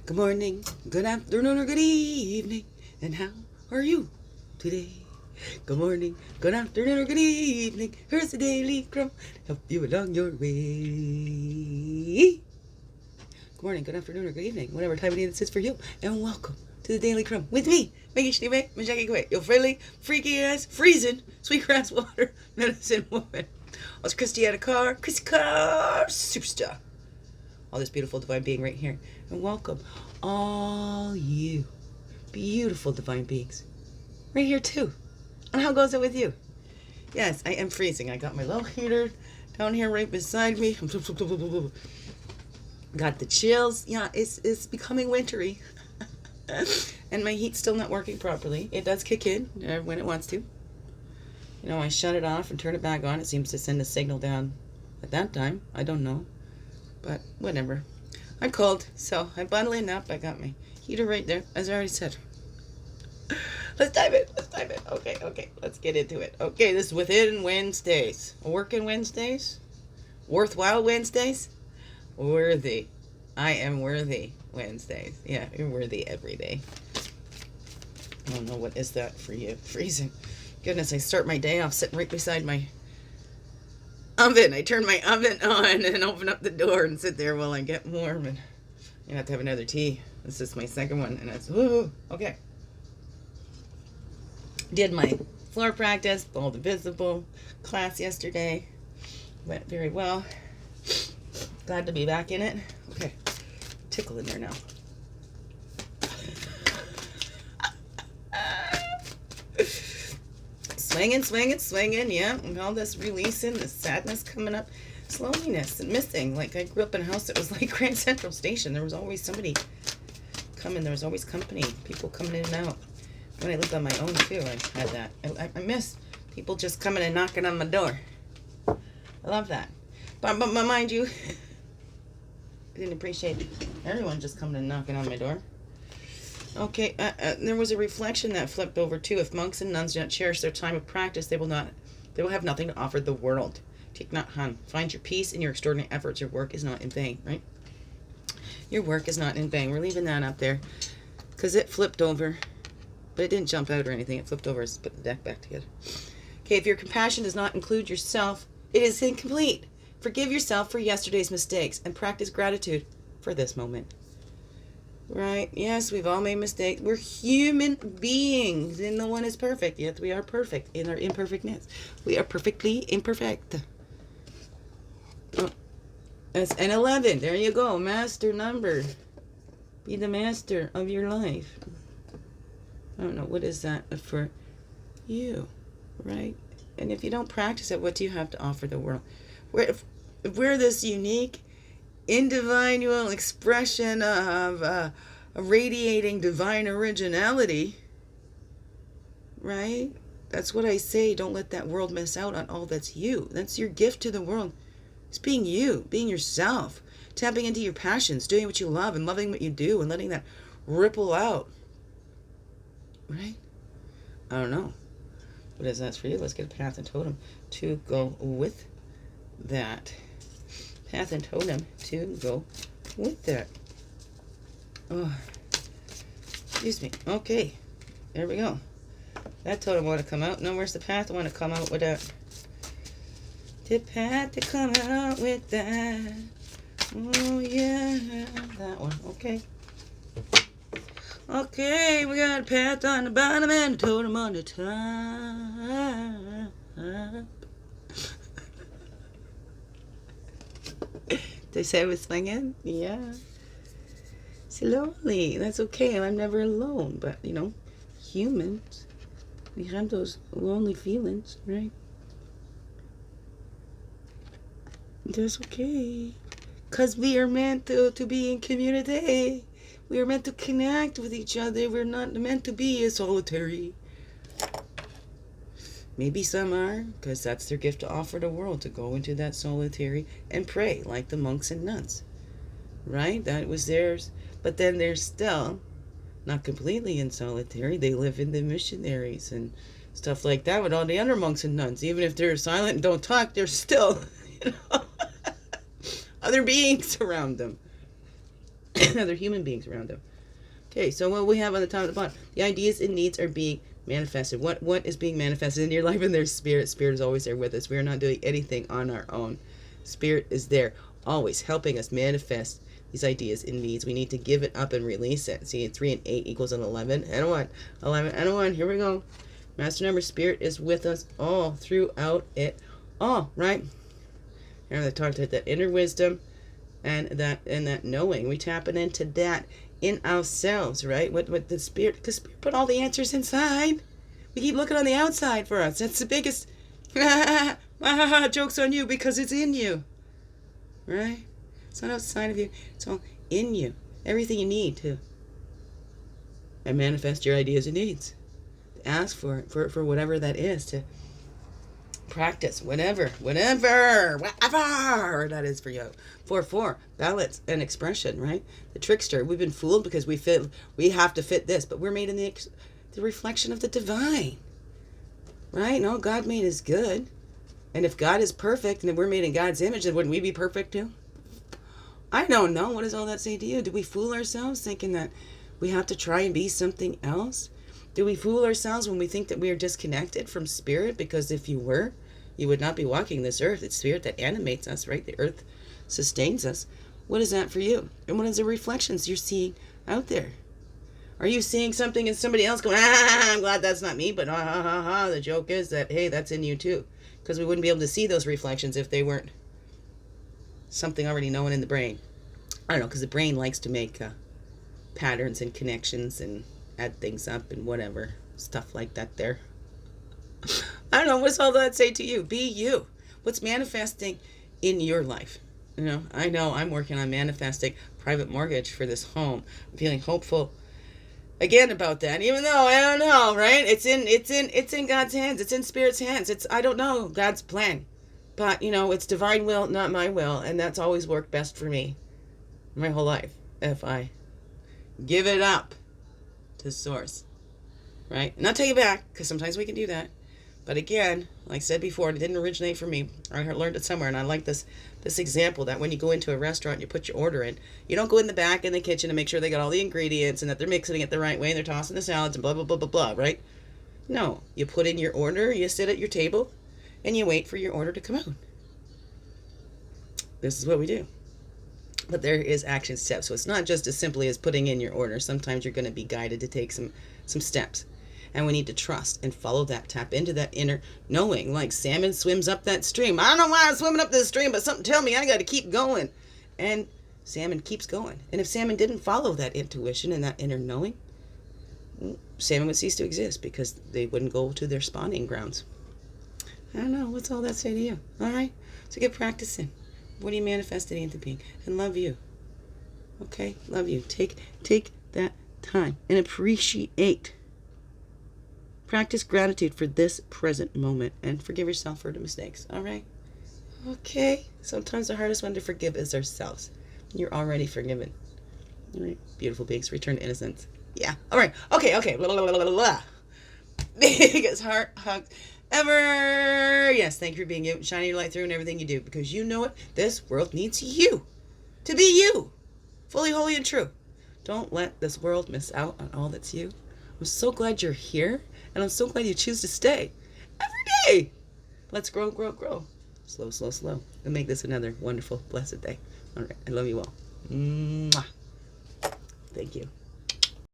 Good morning, good afternoon, or good evening. And how are you today? Good morning, good afternoon, or good evening. Here's the Daily CRUMB to help you along your way. Good morning, good afternoon, or good evening, whatever time of day this is for you. And welcome to the Daily CRUMB with me, Maggie Schneeman, Majaki Quay, your friendly, freaky ass, freezing, sweetgrass water medicine woman. I was Christiana Carr, Chrissy Carr, superstar. All this beautiful divine being right here. And welcome all you beautiful divine beings right here too. And how goes it with you? Yes, I am freezing. I got my low heater down here right beside me. Got the chills. Yeah, it's becoming wintry. And my heat's still not working properly. It does kick in when it wants to. You know, I shut it off and turn it back on. It seems to send a signal down at that time. I don't know. But whatever. I'm cold, so I'm bundling up. I got my heater right there, as I already said. Let's dive in. Okay, let's get into it. Okay, this is Within Wednesdays. Working Wednesdays? Worthwhile Wednesdays? Worthy. I am worthy Wednesdays. Yeah, you're worthy every day. I don't know, what is that for you? Freezing. Goodness, I start my day off sitting right beside my oven. I turn my oven on and open up the door and sit there while I get warm. And I have to have another tea. This is my second one, and it's okay. Did my floor practice, all the visible class yesterday. Went very well. Glad to be back in it. Okay, tickle in there now. Swinging, yeah. And all this releasing, this sadness coming up, loneliness and missing. Like, I grew up in a house that was like Grand Central Station. There was always somebody coming. There was always company, people coming in and out. When I lived on my own, too, I had that. I miss people just coming and knocking on my door. I love that. But mind you, I didn't appreciate everyone just coming and knocking on my door. Okay, there was a reflection that flipped over too. If monks and nuns do not cherish their time of practice, they will have nothing to offer the world. Take not harm. Find your peace in your extraordinary efforts. Your work is not in vain, right? Your work is not in vain. We're leaving that up there because it flipped over, but it didn't jump out or anything. It flipped over and put the deck back together. Okay, if your compassion does not include yourself, it is incomplete. Forgive yourself for yesterday's mistakes and practice gratitude for this moment. Right? Yes, we've all made mistakes. We're human beings, and no one is perfect. Yet we are perfect in our imperfectness. We are perfectly imperfect. Oh, that's an 11. There you go. Master number. Be the master of your life. I don't know. What is that for you? Right? And if you don't practice it, what do you have to offer the world? If we're this unique, individual expression of a radiating divine originality, right? That's what I say. Don't let that world miss out on all that's you. That's your gift to the world. It's being you, being yourself, tapping into your passions, doing what you love and loving what you do and letting that ripple out, right? I don't know. What is that for you? Let's get a path and totem to go with that. Path and totem to go with that. Oh, excuse me. Okay, there we go. That totem want to come out. No, where's the path? I want to come out with that. The path to come out with that. Oh yeah, that one. Okay. Okay, we got a path on the bottom and a totem on the top. They say I was swinging? Yeah. Slowly. That's okay. I'm never alone. But, you know, humans, we have those lonely feelings, right? That's okay. Because we are meant to be in community. We are meant to connect with each other. We're not meant to be a solitary. Maybe some are, because that's their gift to offer the world, to go into that solitary and pray, like the monks and nuns. Right? That was theirs. But then they're still not completely in solitary. They live in the missionaries and stuff like that with all the other monks and nuns. Even if they're silent and don't talk, they're still, other beings around them. other human beings around them. Okay, so what we have on the top and the bottom, the ideas and needs are being manifested. What is being manifested in your life? And there's spirit. Spirit is always there with us. We are not doing anything on our own. Spirit is there, always helping us manifest these ideas and needs. We need to give it up and release it. See, 3 and 8 equals an 11 and a 1. 11 and a 1. Here we go. Master number, spirit is with us all throughout it all, right? And I talked about that inner wisdom and that knowing. We tapping into that in ourselves, right? What the spirit, because spirit put all the answers inside. We keep looking on the outside for us. That's the biggest joke's on you, because it's in you, right? It's not outside of you. It's all in you. Everything you need to and manifest your ideas and needs. Ask for it, for whatever that is, to practice whatever that is for you. 4 balance and expression, right? The trickster. We've been fooled because we have to fit this, but we're made in the reflection of the divine, right? No, God made us good, and if God is perfect and if we're made in God's image, then wouldn't we be perfect too? I don't know. What does all that say to you? Do we fool ourselves thinking that we have to try and be something else? Do we fool ourselves when we think that we are disconnected from spirit? Because if you were, you would not be walking this earth. It's spirit that animates us, right? The earth sustains us. What is that for you? And what is the reflections you're seeing out there? Are you seeing something in somebody else going, I'm glad that's not me, but the joke is that, hey, that's in you too. Because we wouldn't be able to see those reflections if they weren't something already known in the brain. I don't know, because the brain likes to make patterns and connections and add things up and whatever, stuff like that there. I don't know, what's all that say to you? Be you. What's manifesting in your life? I know I'm working on manifesting private mortgage for this home. I'm feeling hopeful again about that, even though I don't know, right? It's in God's hands. It's in Spirit's hands. I don't know God's plan, but it's divine will, not my will, and that's always worked best for me my whole life. If I give it up to source, right? Not take it back, because sometimes we can do that. But again, like I said before, it didn't originate from me. I learned it somewhere, and I like this example that when you go into a restaurant, you put your order in. You don't go in the back in the kitchen and make sure they got all the ingredients and that they're mixing it the right way and they're tossing the salads and blah, blah, blah, blah, blah, right? No, you put in your order, you sit at your table, and you wait for your order to come out. This is what we do. But there is action steps. So it's not just as simply as putting in your order. Sometimes you're going to be guided to take some steps. And we need to trust and follow that, tap into that inner knowing. Like salmon swims up that stream. I don't know why I'm swimming up this stream, but something tell me I got to keep going. And salmon keeps going. And if salmon didn't follow that intuition and that inner knowing, salmon would cease to exist because they wouldn't go to their spawning grounds. I don't know. What's all that say to you? All right? So get practicing. What are you manifesting into being? And love you. Okay? Love you. Take that time and appreciate. Practice gratitude for this present moment and forgive yourself for the mistakes. All right? Okay. Sometimes the hardest one to forgive is ourselves. You're already forgiven. All right? Beautiful beings. Return to innocence. Yeah. All right. Okay. Blah, blah, blah, blah, blah. Biggest heart hugs ever. Yes. Thank you for being you. Shining your light through in everything you do, because you know it. This world needs you to be you. Fully, holy, and true. Don't let this world miss out on all that's you. I'm so glad you're here. And I'm so glad you choose to stay every day. Let's grow. Slow. And make this another wonderful, blessed day. All right. I love you all. Mwah. Thank you.